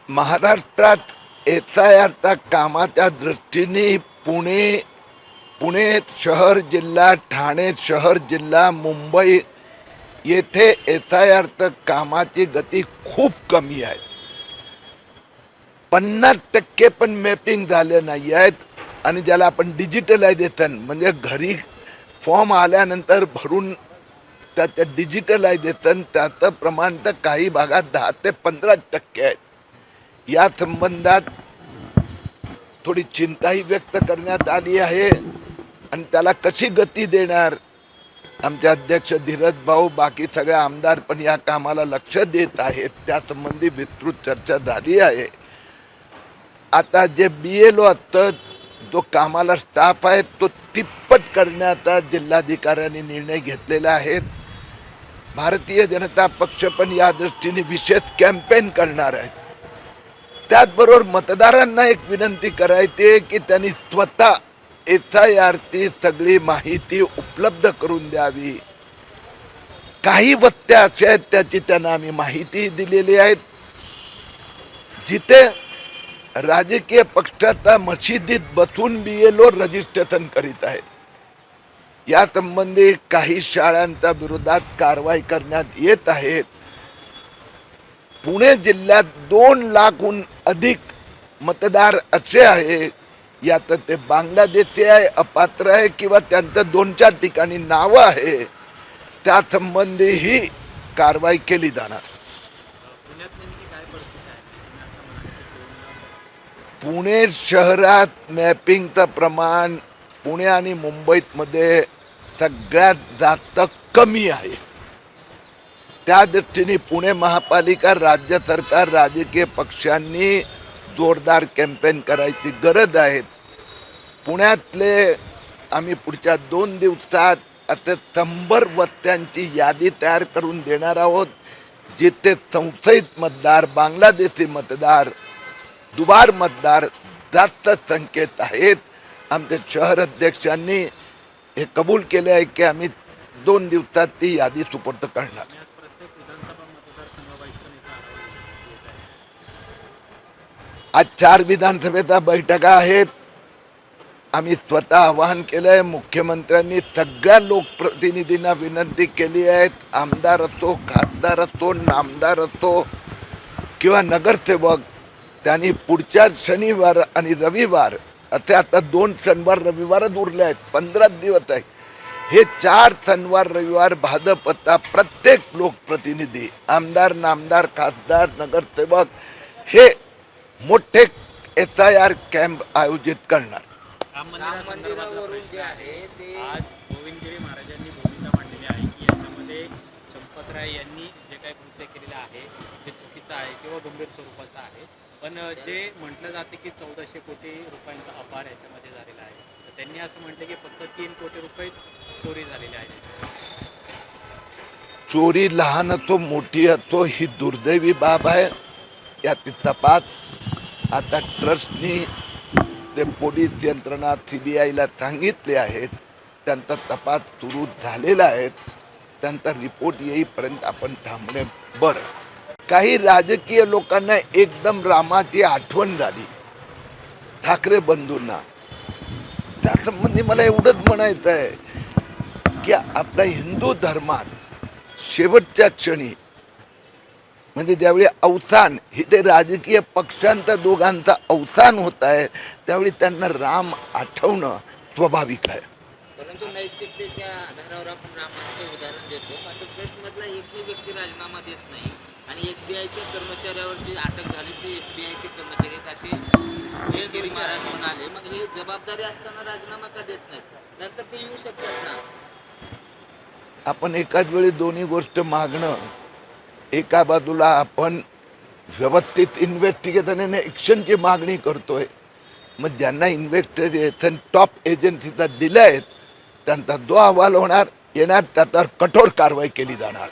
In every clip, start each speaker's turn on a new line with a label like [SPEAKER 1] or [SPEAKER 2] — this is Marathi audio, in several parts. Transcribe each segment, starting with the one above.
[SPEAKER 1] महाराष्ट्रात SIRच्या कामाच्या दृष्टीने पुणे शहर जिल्हा, ठाणे शहर जिल्हा, मुंबई येथे SIRचं कामाची गती खूप कमी आहे. 50% पण मॅपिंग झाले नाही आहेत. आणि ज्याला आपण डिजिटलायझेशन म्हणजे घरी फॉर्म आल्यानंतर भरून त्याचं डिजिटलायझेशन त्याचं प्रमाण तर काही भागात 10 ते 15% आहे. या संबंधात थोडी चिंताही व्यक्त करण्यात आली आहे आणि त्याला कशी गती देणार. आमचे अध्यक्ष धीरज भाऊ, बाकी सगळे आमदार पण या कामाला लक्ष देत आहेत. त्या संबंधी विस्तृत चर्चा झाली आहे. आता जे BLO असतं, जो कामाला स्टाफ आहे तो तिप्पट करण्याचा जिल्हाधिकाऱ्यांनी निर्णय घेतलेला आहे. भारतीय जनता पक्ष पण या दृष्टीने विशेष कॅम्पेन करणार आहे. त्याचबरोबर मतदारांना एक विनंती करायची की त्यांनी स्वतः SIRची सगळी माहिती उपलब्ध करून द्यावी. काही वत्त्या अशा आहेत त्याची त्यांना आम्ही माहिती दिलेली आहे. जिथे राजकीय पक्षाचा मशिदीत बसून BLO रजिस्ट्रेशन करीत आहेत. या संबंधी काही शाळांच्या विरोधात कारवाई करण्यात येत आहेत. पुणे जिल्ह्यात 2 लाखहून अधिक मतदार असे आहे, यात ते बांगलादेशी आहे, अपात्र आहे किंवा त्यांचं 2-4 ठिकाणी नावं आहे. त्या संबंधीही कारवाई केली जाणार. पुणे शहरात मॅपिंगचं प्रमाण पुणे आणि मुंबईमध्ये सगळ्यात जास्त कमी आहे. त्या दृष्टीने पुणे महापालिका, राज्य सरकार, राजकीय पक्षांनी जोरदार कॅम्पेन करायची गरज आहे. पुण्यातले आम्ही पुढच्या 2 दिवसात आता 100 वस्त्यांची यादी तयार करून देणार आहोत, जिथे संशयित मतदार, बांगलादेशी मतदार, दुबार मतदार जास्त संख्येत आहेत. आमच्या शहर अध्यक्षांनी हे कबूल केले आहे की आम्ही 2 दिवसात ती यादी सुपूर्द करणार. आज 4 विधानसभेच्या बैठका आहेत. आम्ही स्वतः आवाहन केलंय. मुख्यमंत्र्यांनी सगळ्या लोकप्रतिनिधींना विनंती केली आहे, आमदार असो, खासदार असो, नामदार असो किंवा नगरसेवक, त्यांनी पुढच्या शनिवार आणि रविवार, असे आता 2 शनिवार रविवारच उरले आहेत, 15 दिवस आहे, हे 4 शनिवार रविवार भाजपचा प्रत्येक लोकप्रतिनिधी, आमदार, नामदार, खासदार, नगरसेवक हे मोठे SIR कॅम्प आयोजित करणार.
[SPEAKER 2] मंदिरावरून जे आहे ते आज गोविंदगिरी महाराजांनी भूमिका मांडलेली आहे की याच्यामध्ये चंपतराय यांनी जे काही कृत्य केलेलं आहे ते चुकीचं आहे किंवा गंभीर स्वरूपाचं आहे. पण जे म्हटलं जाते की 1400 कोटी रुपयांचा अपहार याच्यामध्ये झालेला आहे, तर त्यांनी असं म्हटलं की फक्त 3 कोटी रुपये चोरी झालेले आहेत.
[SPEAKER 1] चोरी लहान असो मोठी असो ही दुर्दैवी बाब आहे. याची तपास आता ट्रस्टनी, ते पोलीस यंत्रणा, CBIला सांगितले आहेत. त्यांचा तपास सुरू झालेला आहे. त्यांचा रिपोर्ट येईपर्यंत आपण थांबणे बरं. काही राजकीय लोकांना एकदम रामाची आठवण झाली, ठाकरे बंधूंना. त्या संबंधी मला एवढंच म्हणायचं आहे की आपल्या हिंदू धर्मात शेवटच्या क्षणी म्हणजे ज्यावेळी अवसान, इथे राजकीय पक्षांचा दोघांचा अवसान होत आहे, त्यावेळी त्यांना राम आठवणं स्वाभाविक आहे.
[SPEAKER 2] परंतु नैतिकतेच्या आधारावर आपण रामाचं उदाहरण देतो, मात्र ट्रस्टमधला एकही व्यक्ती राजीनामा देत नाही आणि SBIच्या कर्मचाऱ्यावर जी अटक झाली ते SBIचे कर्मचारी असे निलगिरी महाराज म्हणाले. मग हे जबाबदारी असताना राजीनामा का देत नाहीत? नंतर ते येऊ शकतात ना.
[SPEAKER 1] आपण एकाच वेळी दोन्ही गोष्ट मागणं, एका बाजूला आपण व्यवस्थित इन्व्हेस्टिगेशन आणि ॲक्शनची मागणी करतोय, मग ज्यांना इन्व्हेस्टिगेशन टॉप एजन्सीचा दिले आहेत त्यांचा जो अहवाल येणार त्याच्यावर कठोर कारवाई केली जाणार.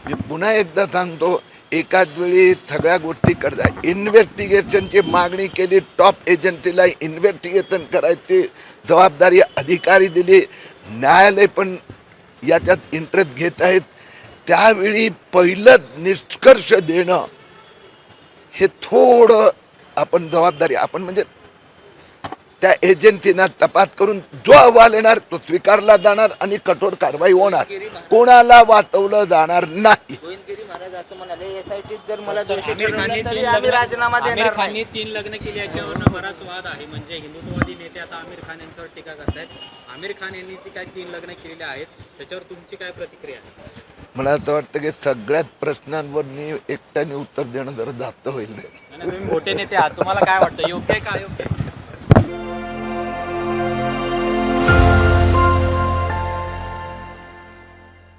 [SPEAKER 1] मी पुन्हा एकदा सांगतो, एकाच वेळी सगळ्या गोष्टी करतात. इन्व्हेस्टिगेशनची मागणी केली, टॉप एजन्सीला इन्व्हेस्टिगेशन करायची जबाबदारी अधिकारी दिली, न्यायालय पण याच्यात इंटरेस्ट घेत आहेत. त्यावेळी पहिलं निष्कर्ष देणं हे थोडं आपण जबाबदारी आपण म्हणजे त्या एजन्सीना तपास करून जो अहवाल येणार तो स्वीकारला जाणार आणि कठोर कारवाई होणार, कोणाला वाचवलं जाणार नाही.
[SPEAKER 3] गोविंदगिरी महाराज असं म्हणाले एसआयटी जर मला दोषी
[SPEAKER 2] आमिर
[SPEAKER 3] ठरवलं
[SPEAKER 2] खानने
[SPEAKER 3] तरी
[SPEAKER 2] तीन
[SPEAKER 3] आम्ही
[SPEAKER 2] लग्न-
[SPEAKER 3] राजीनामा
[SPEAKER 2] आमिर
[SPEAKER 3] देणार नाही.
[SPEAKER 2] खानने 3 लग्न केली याच्यावरनं बराच वाद आहे. म्हणजे हिंदुत्ववादी नेते आता आमिर खान यांच्यावर टीका करतायत. आमिर खान यांनी जी काय 3 लग्न केलेली आहेत त्याच्यावर तुमची काय प्रतिक्रिया आहे?
[SPEAKER 1] मला असं वाटतं की सगळ्याच प्रश्नांवर एकट्याने उत्तर देणं जरा जास्त होईल.
[SPEAKER 2] आणि तुम्ही मोठे नेते आहात, तुम्हाला काय वाटतं योग्य आहे का अयोग्य आहे?